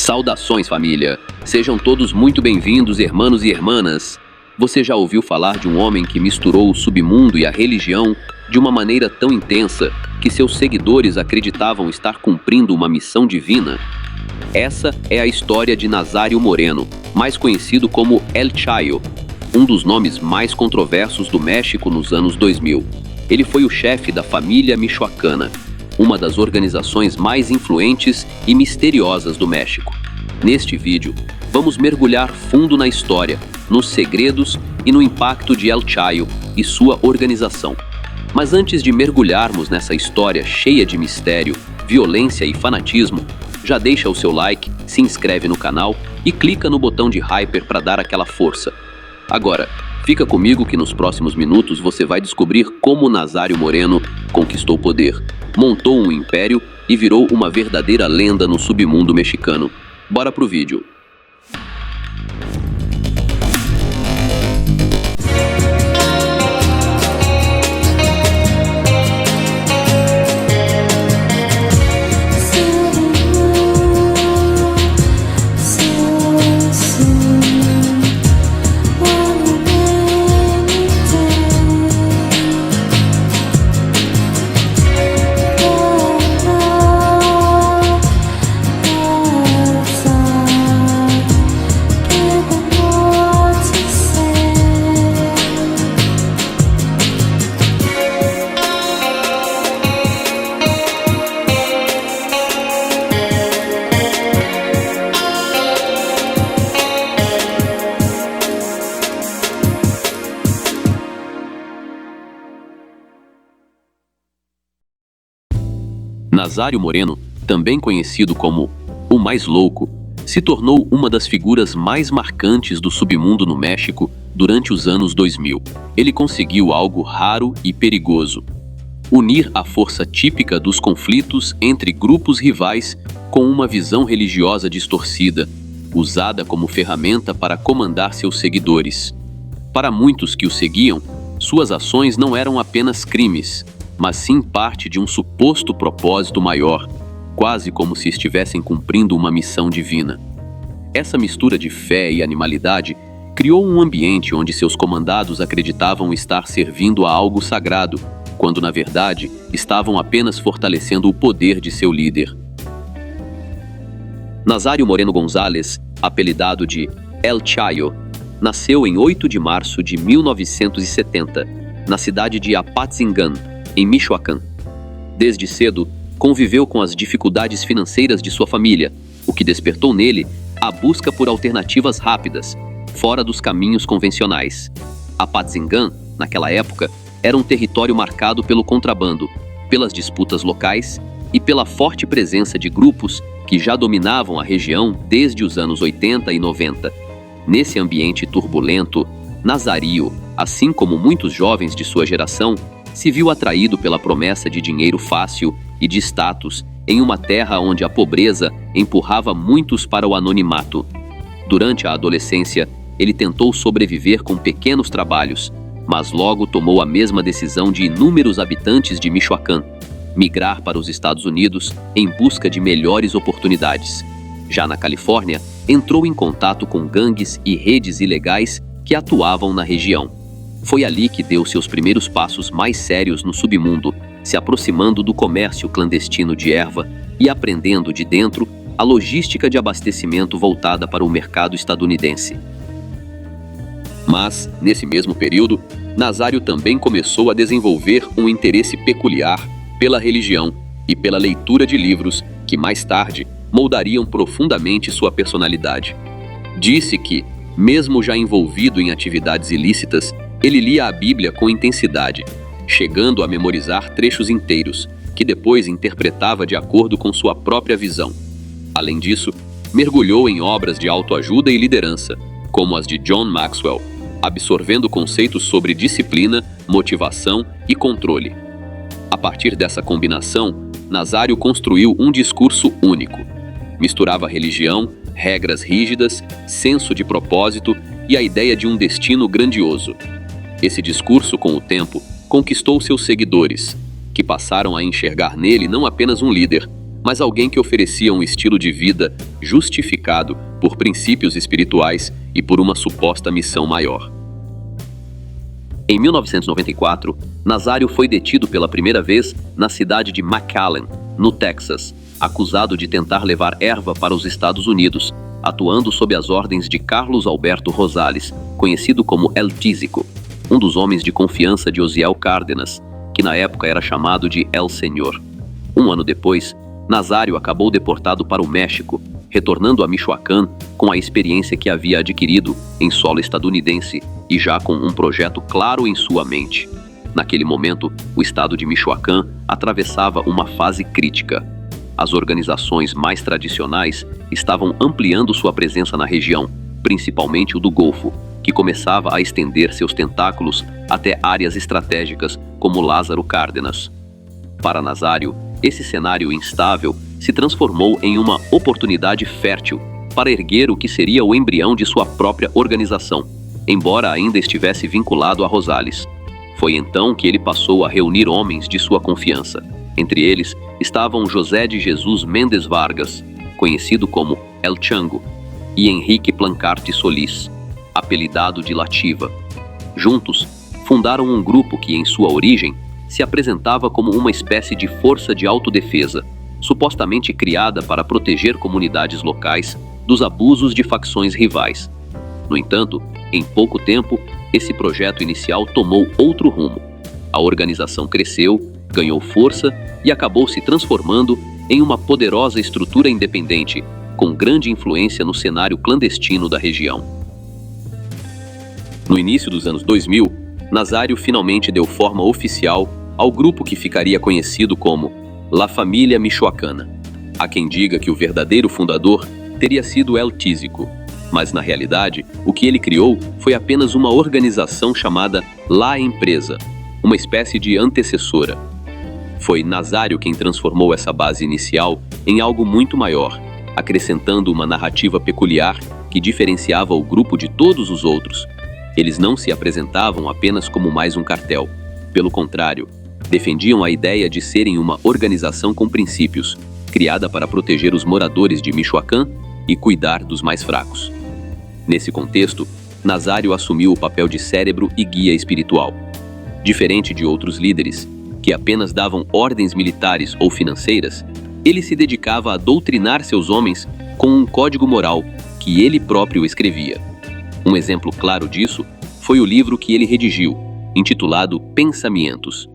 Saudações, família! Sejam todos muito bem-vindos, irmãos e irmãs. Você já ouviu falar de um homem que misturou o submundo e a religião de uma maneira tão intensa que seus seguidores acreditavam estar cumprindo uma missão divina? Essa é a história de Nazário Moreno, mais conhecido como El Chayo, um dos nomes mais controversos do México nos anos 2000. Ele foi o chefe da família michoacana, uma das organizações mais influentes e misteriosas do México. Neste vídeo, vamos mergulhar fundo na história, nos segredos e no impacto de El Chayo e sua organização. Mas antes de mergulharmos nessa história cheia de mistério, violência e fanatismo, já deixa o seu like, se inscreve no canal e clica no botão de hyper para dar aquela força. Agora, fica comigo que nos próximos minutos você vai descobrir como Nazário Moreno conquistou poder, montou um império e virou uma verdadeira lenda no submundo mexicano. Bora pro vídeo. Nazário Moreno, também conhecido como o Mais Louco, se tornou uma das figuras mais marcantes do submundo no México durante os anos 2000. Ele conseguiu algo raro e perigoso: unir a força típica dos conflitos entre grupos rivais com uma visão religiosa distorcida, usada como ferramenta para comandar seus seguidores. Para muitos que o seguiam, suas ações não eram apenas crimes, mas sim parte de um suposto propósito maior, quase como se estivessem cumprindo uma missão divina. Essa mistura de fé e animalidade criou um ambiente onde seus comandados acreditavam estar servindo a algo sagrado, quando na verdade estavam apenas fortalecendo o poder de seu líder. Nazário Moreno González, apelidado de El Chayo, nasceu em 8 de março de 1970, na cidade de Apatzingán, em Michoacán. Desde cedo, conviveu com as dificuldades financeiras de sua família, o que despertou nele a busca por alternativas rápidas, fora dos caminhos convencionais. Apatzingán, naquela época, era um território marcado pelo contrabando, pelas disputas locais e pela forte presença de grupos que já dominavam a região desde os anos 80 e 90. Nesse ambiente turbulento, Nazário, assim como muitos jovens de sua geração, se viu atraído pela promessa de dinheiro fácil e de status em uma terra onde a pobreza empurrava muitos para o anonimato. Durante a adolescência, ele tentou sobreviver com pequenos trabalhos, mas logo tomou a mesma decisão de inúmeros habitantes de Michoacán: migrar para os Estados Unidos em busca de melhores oportunidades. Já na Califórnia, entrou em contato com gangues e redes ilegais que atuavam na região. Foi ali que deu seus primeiros passos mais sérios no submundo, se aproximando do comércio clandestino de erva e aprendendo de dentro a logística de abastecimento voltada para o mercado estadunidense. Mas, nesse mesmo período, Nazário também começou a desenvolver um interesse peculiar pela religião e pela leitura de livros que, mais tarde, moldariam profundamente sua personalidade. Disse que, mesmo já envolvido em atividades ilícitas, ele lia a Bíblia com intensidade, chegando a memorizar trechos inteiros, que depois interpretava de acordo com sua própria visão. Além disso, mergulhou em obras de autoajuda e liderança, como as de John Maxwell, absorvendo conceitos sobre disciplina, motivação e controle. A partir dessa combinação, Nazário construiu um discurso único. Misturava religião, regras rígidas, senso de propósito e a ideia de um destino grandioso. Esse discurso, com o tempo, conquistou seus seguidores, que passaram a enxergar nele não apenas um líder, mas alguém que oferecia um estilo de vida justificado por princípios espirituais e por uma suposta missão maior. Em 1994, Nazário foi detido pela primeira vez na cidade de McAllen, no Texas, acusado de tentar levar erva para os Estados Unidos, atuando sob as ordens de Carlos Alberto Rosales, conhecido como El Tísico, um dos homens de confiança de Osiel Cárdenas, que na época era chamado de El Senhor. Um ano depois, Nazário acabou deportado para o México, retornando a Michoacán com a experiência que havia adquirido em solo estadunidense e já com um projeto claro em sua mente. Naquele momento, o estado de Michoacán atravessava uma fase crítica. As organizações mais tradicionais estavam ampliando sua presença na região, principalmente o do Golfo, que começava a estender seus tentáculos até áreas estratégicas como Lázaro Cárdenas. Para Nazário, esse cenário instável se transformou em uma oportunidade fértil para erguer o que seria o embrião de sua própria organização, embora ainda estivesse vinculado a Rosales. Foi então que ele passou a reunir homens de sua confiança. Entre eles estavam José de Jesus Mendes Vargas, conhecido como El Chango, e Henrique Plancarte Solis, apelidado de Lativa. Juntos, fundaram um grupo que, em sua origem, se apresentava como uma espécie de força de autodefesa, supostamente criada para proteger comunidades locais dos abusos de facções rivais. No entanto, em pouco tempo, esse projeto inicial tomou outro rumo. A organização cresceu, ganhou força e acabou se transformando em uma poderosa estrutura independente, com grande influência no cenário clandestino da região. No início dos anos 2000, Nazário finalmente deu forma oficial ao grupo que ficaria conhecido como La Família Michoacana. Há quem diga que o verdadeiro fundador teria sido El Tísico, mas na realidade, o que ele criou foi apenas uma organização chamada La Empresa, uma espécie de antecessora. Foi Nazário quem transformou essa base inicial em algo muito maior, acrescentando uma narrativa peculiar que diferenciava o grupo de todos os outros. Eles não se apresentavam apenas como mais um cartel. Pelo contrário, defendiam a ideia de serem uma organização com princípios, criada para proteger os moradores de Michoacán e cuidar dos mais fracos. Nesse contexto, Nazário assumiu o papel de cérebro e guia espiritual. Diferente de outros líderes, que apenas davam ordens militares ou financeiras, ele se dedicava a doutrinar seus homens com um código moral que ele próprio escrevia. Um exemplo claro disso foi o livro que ele redigiu, intitulado Pensamentos.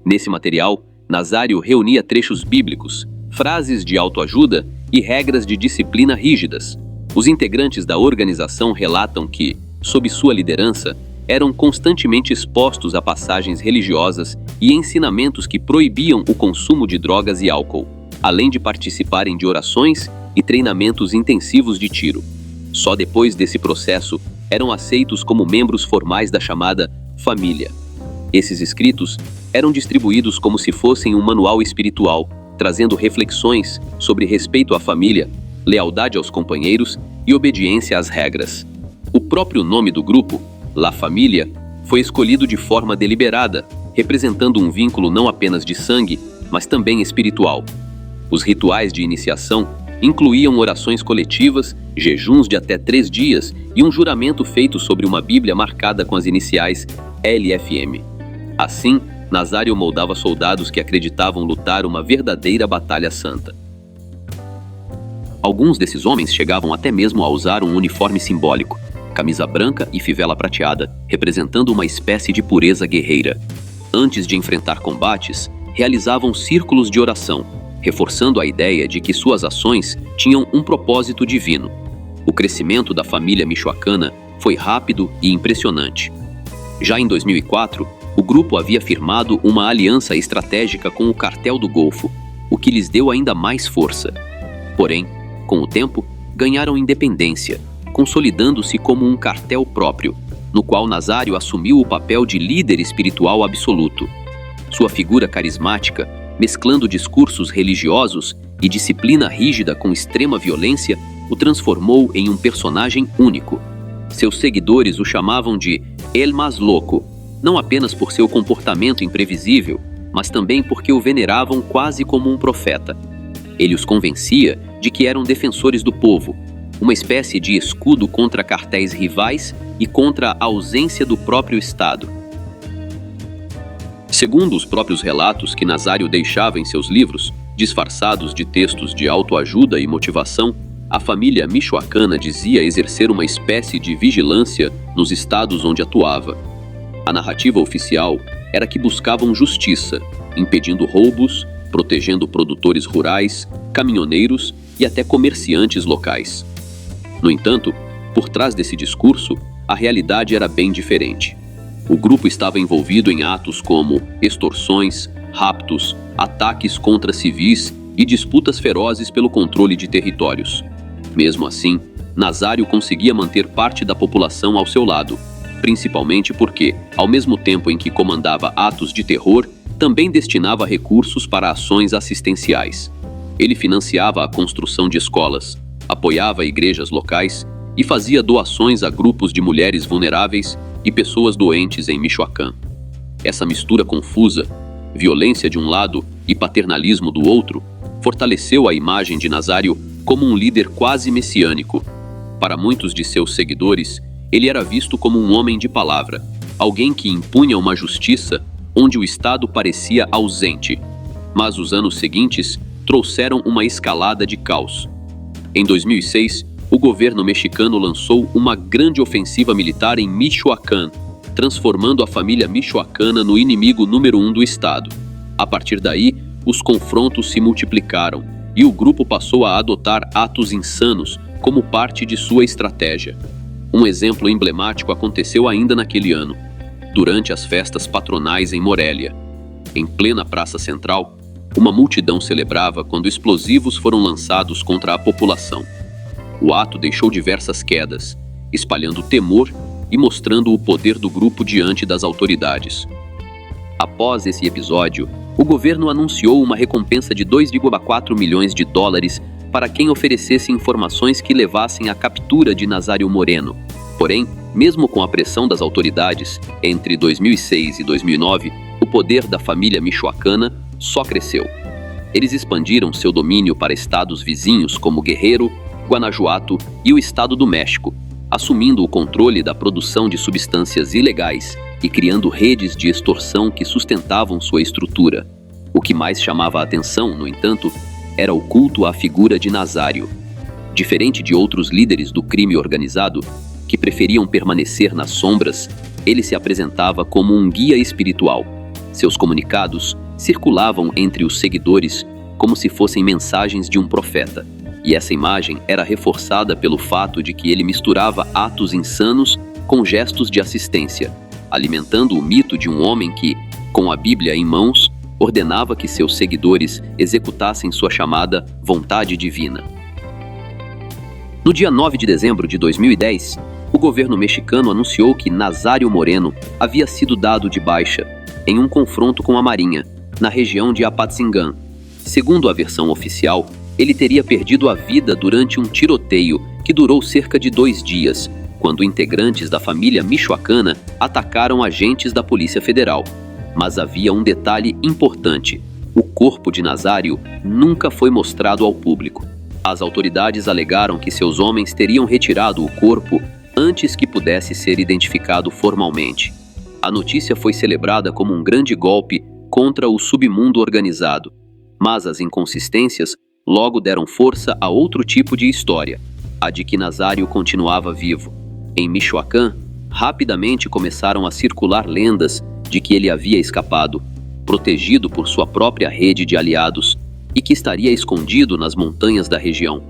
Nesse material, Nazário reunia trechos bíblicos, frases de autoajuda e regras de disciplina rígidas. Os integrantes da organização relatam que, sob sua liderança, eram constantemente expostos a passagens religiosas e ensinamentos que proibiam o consumo de drogas e álcool, além de participarem de orações e treinamentos intensivos de tiro. Só depois desse processo eram aceitos como membros formais da chamada família. Esses escritos eram distribuídos como se fossem um manual espiritual, trazendo reflexões sobre respeito à família, lealdade aos companheiros e obediência às regras. O próprio nome do grupo, La Família, foi escolhido de forma deliberada, representando um vínculo não apenas de sangue, mas também espiritual. Os rituais de iniciação incluíam orações coletivas, jejuns de até 3 dias e um juramento feito sobre uma Bíblia marcada com as iniciais LFM. Assim, Nazário moldava soldados que acreditavam lutar uma verdadeira batalha santa. Alguns desses homens chegavam até mesmo a usar um uniforme simbólico, camisa branca e fivela prateada, representando uma espécie de pureza guerreira. Antes de enfrentar combates, realizavam círculos de oração, reforçando a ideia de que suas ações tinham um propósito divino. O crescimento da família michoacana foi rápido e impressionante. Já em 2004, o grupo havia firmado uma aliança estratégica com o Cartel do Golfo, o que lhes deu ainda mais força. Porém, com o tempo, ganharam independência, consolidando-se como um cartel próprio, no qual Nazário assumiu o papel de líder espiritual absoluto. Sua figura carismática, mesclando discursos religiosos e disciplina rígida com extrema violência, o transformou em um personagem único. Seus seguidores o chamavam de El Más Loco, não apenas por seu comportamento imprevisível, mas também porque o veneravam quase como um profeta. Ele os convencia de que eram defensores do povo, uma espécie de escudo contra cartéis rivais e contra a ausência do próprio Estado. Segundo os próprios relatos que Nazário deixava em seus livros, disfarçados de textos de autoajuda e motivação, a família michoacana dizia exercer uma espécie de vigilância nos estados onde atuava. A narrativa oficial era que buscavam justiça, impedindo roubos, protegendo produtores rurais, caminhoneiros e até comerciantes locais. No entanto, por trás desse discurso, a realidade era bem diferente. O grupo estava envolvido em atos como extorsões, raptos, ataques contra civis e disputas ferozes pelo controle de territórios. Mesmo assim, Nazário conseguia manter parte da população ao seu lado, principalmente porque, ao mesmo tempo em que comandava atos de terror, também destinava recursos para ações assistenciais. Ele financiava a construção de escolas, apoiava igrejas locais e fazia doações a grupos de mulheres vulneráveis e pessoas doentes em Michoacán. Essa mistura confusa, violência de um lado e paternalismo do outro, fortaleceu a imagem de Nazário como um líder quase messiânico. Para muitos de seus seguidores, ele era visto como um homem de palavra, alguém que impunha uma justiça onde o Estado parecia ausente. Mas os anos seguintes trouxeram uma escalada de caos. Em 2006, o governo mexicano lançou uma grande ofensiva militar em Michoacán, transformando a família michoacana no inimigo número 1 do Estado. A partir daí, os confrontos se multiplicaram e o grupo passou a adotar atos insanos como parte de sua estratégia. Um exemplo emblemático aconteceu ainda naquele ano, durante as festas patronais em Morelia. Em plena praça central, uma multidão celebrava quando explosivos foram lançados contra a população. O ato deixou diversas quedas, espalhando temor e mostrando o poder do grupo diante das autoridades. Após esse episódio, o governo anunciou uma recompensa de $2,4 milhões para quem oferecesse informações que levassem à captura de Nazário Moreno. Porém, mesmo com a pressão das autoridades, entre 2006 e 2009, o poder da família michoacana só cresceu. Eles expandiram seu domínio para estados vizinhos como Guerrero, Guanajuato e o Estado do México, assumindo o controle da produção de substâncias ilegais e criando redes de extorsão que sustentavam sua estrutura. O que mais chamava a atenção, no entanto, era o culto à figura de Nazário. Diferente de outros líderes do crime organizado, que preferiam permanecer nas sombras, ele se apresentava como um guia espiritual. Seus comunicados circulavam entre os seguidores como se fossem mensagens de um profeta. E essa imagem era reforçada pelo fato de que ele misturava atos insanos com gestos de assistência, alimentando o mito de um homem que, com a Bíblia em mãos, ordenava que seus seguidores executassem sua chamada vontade divina. No dia 9 de dezembro de 2010, o governo mexicano anunciou que Nazário Moreno havia sido dado de baixa em um confronto com a Marinha, na região de Apatzingán. Segundo a versão oficial, ele teria perdido a vida durante um tiroteio que durou cerca de 2 dias, quando integrantes da família michoacana atacaram agentes da Polícia Federal. Mas havia um detalhe importante: o corpo de Nazário nunca foi mostrado ao público. As autoridades alegaram que seus homens teriam retirado o corpo antes que pudesse ser identificado formalmente. A notícia foi celebrada como um grande golpe contra o submundo organizado, mas as inconsistências logo deram força a outro tipo de história, a de que Nazário continuava vivo. Em Michoacán, rapidamente começaram a circular lendas de que ele havia escapado, protegido por sua própria rede de aliados, e que estaria escondido nas montanhas da região.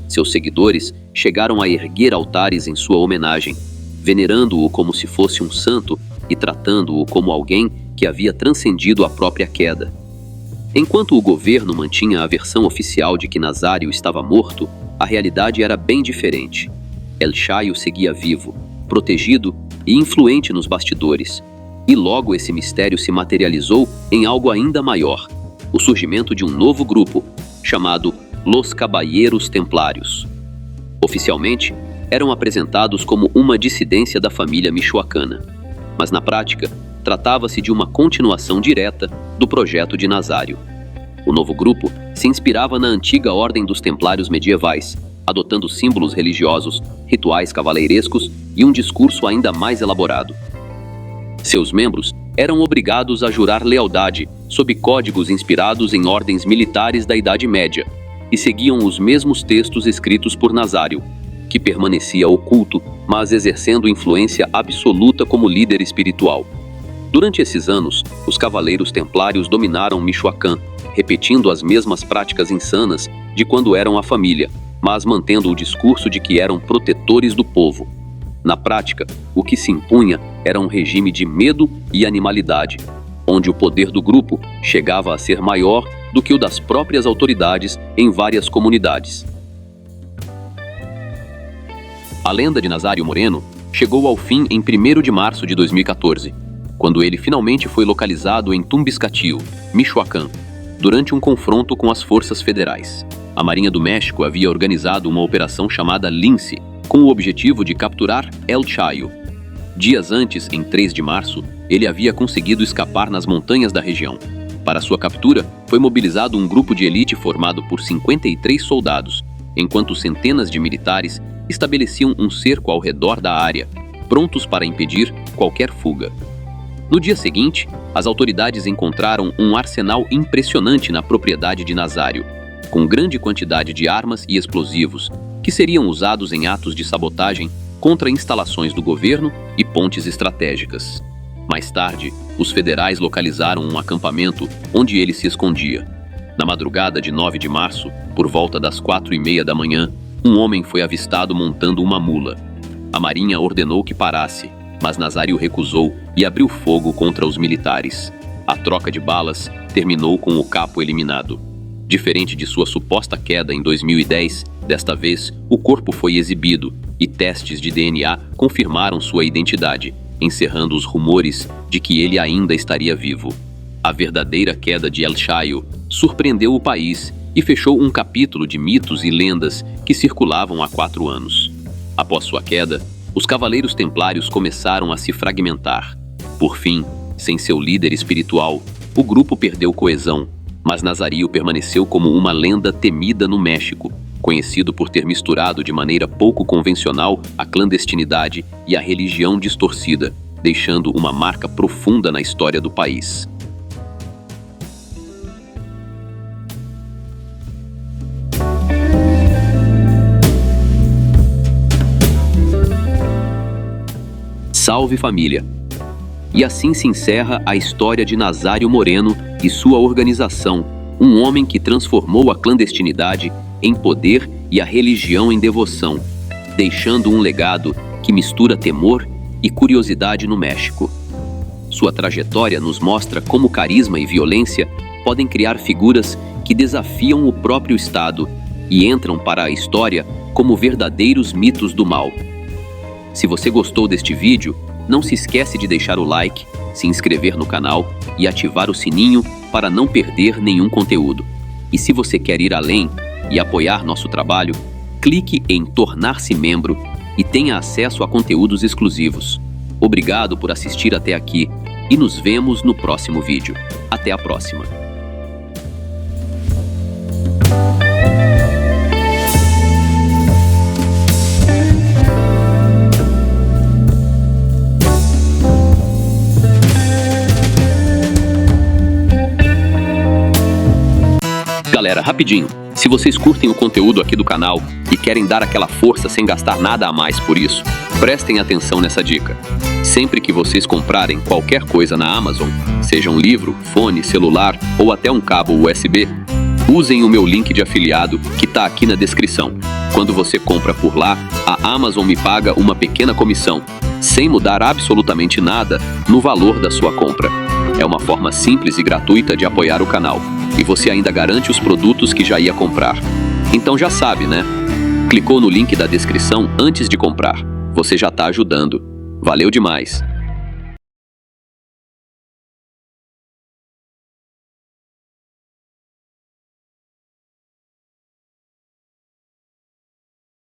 Seus seguidores chegaram a erguer altares em sua homenagem, venerando-o como se fosse um santo e tratando-o como alguém que havia transcendido a própria queda. Enquanto o governo mantinha a versão oficial de que Nazário estava morto, a realidade era bem diferente. El Chayo seguia vivo, protegido e influente nos bastidores. E logo esse mistério se materializou em algo ainda maior: o surgimento de um novo grupo, chamado Los Caballeros Templários. Oficialmente, eram apresentados como uma dissidência da família michoacana, mas na prática, tratava-se de uma continuação direta do projeto de Nazário. O novo grupo se inspirava na antiga ordem dos templários medievais, adotando símbolos religiosos, rituais cavaleirescos e um discurso ainda mais elaborado. Seus membros eram obrigados a jurar lealdade sob códigos inspirados em ordens militares da Idade Média e seguiam os mesmos textos escritos por Nazário, que permanecia oculto, mas exercendo influência absoluta como líder espiritual. Durante esses anos, os cavaleiros templários dominaram Michoacán, repetindo as mesmas práticas insanas de quando eram a família, mas mantendo o discurso de que eram protetores do povo. Na prática, o que se impunha era um regime de medo e animalidade, onde o poder do grupo chegava a ser maior do que o das próprias autoridades em várias comunidades. A lenda de Nazário Moreno chegou ao fim em 1º de março de 2014, quando ele finalmente foi localizado em Tumbiscatío, Michoacán, durante um confronto com as forças federais. A Marinha do México havia organizado uma operação chamada Lince, com o objetivo de capturar El Chayo. Dias antes, em 3 de março, ele havia conseguido escapar nas montanhas da região. Para sua captura, foi mobilizado um grupo de elite formado por 53 soldados, enquanto centenas de militares estabeleciam um cerco ao redor da área, prontos para impedir qualquer fuga. No dia seguinte, as autoridades encontraram um arsenal impressionante na propriedade de Nazário, com grande quantidade de armas e explosivos, que seriam usados em atos de sabotagem contra instalações do governo e pontes estratégicas. Mais tarde, os federais localizaram um acampamento onde ele se escondia. Na madrugada de 9 de março, por volta das 4h30 da manhã, um homem foi avistado montando uma mula. A Marinha ordenou que parasse, mas Nazário recusou e abriu fogo contra os militares. A troca de balas terminou com o capo eliminado. Diferente de sua suposta queda em 2010, desta vez o corpo foi exibido e testes de DNA confirmaram sua identidade, encerrando os rumores de que ele ainda estaria vivo. A verdadeira queda de El Chayo surpreendeu o país e fechou um capítulo de mitos e lendas que circulavam há 4 anos. Após sua queda, os cavaleiros templários começaram a se fragmentar. Por fim, sem seu líder espiritual, o grupo perdeu coesão, mas Nazário permaneceu como uma lenda temida no México, conhecido por ter misturado de maneira pouco convencional a clandestinidade e a religião distorcida, deixando uma marca profunda na história do país. Salve família! E assim se encerra a história de Nazário Moreno e sua organização, um homem que transformou a clandestinidade em poder e a religião em devoção, deixando um legado que mistura temor e curiosidade no México. Sua trajetória nos mostra como carisma e violência podem criar figuras que desafiam o próprio Estado e entram para a história como verdadeiros mitos do mal. Se você gostou deste vídeo, não se esquece de deixar o like, se inscrever no canal e ativar o sininho para não perder nenhum conteúdo. E se você quer ir além e apoiar nosso trabalho, clique em tornar-se membro e tenha acesso a conteúdos exclusivos. Obrigado por assistir até aqui e nos vemos no próximo vídeo. Até a próxima! Galera, rapidinho, se vocês curtem o conteúdo aqui do canal e querem dar aquela força sem gastar nada a mais por isso, prestem atenção nessa dica. Sempre que vocês comprarem qualquer coisa na Amazon, seja um livro, fone, celular ou até um cabo USB, usem o meu link de afiliado que está aqui na descrição. Quando você compra por lá, a Amazon me paga uma pequena comissão, sem mudar absolutamente nada no valor da sua compra. É uma forma simples e gratuita de apoiar o canal. E você ainda garante os produtos que já ia comprar. Então já sabe, né? Clicou no link da descrição antes de comprar. Você já está ajudando. Valeu demais!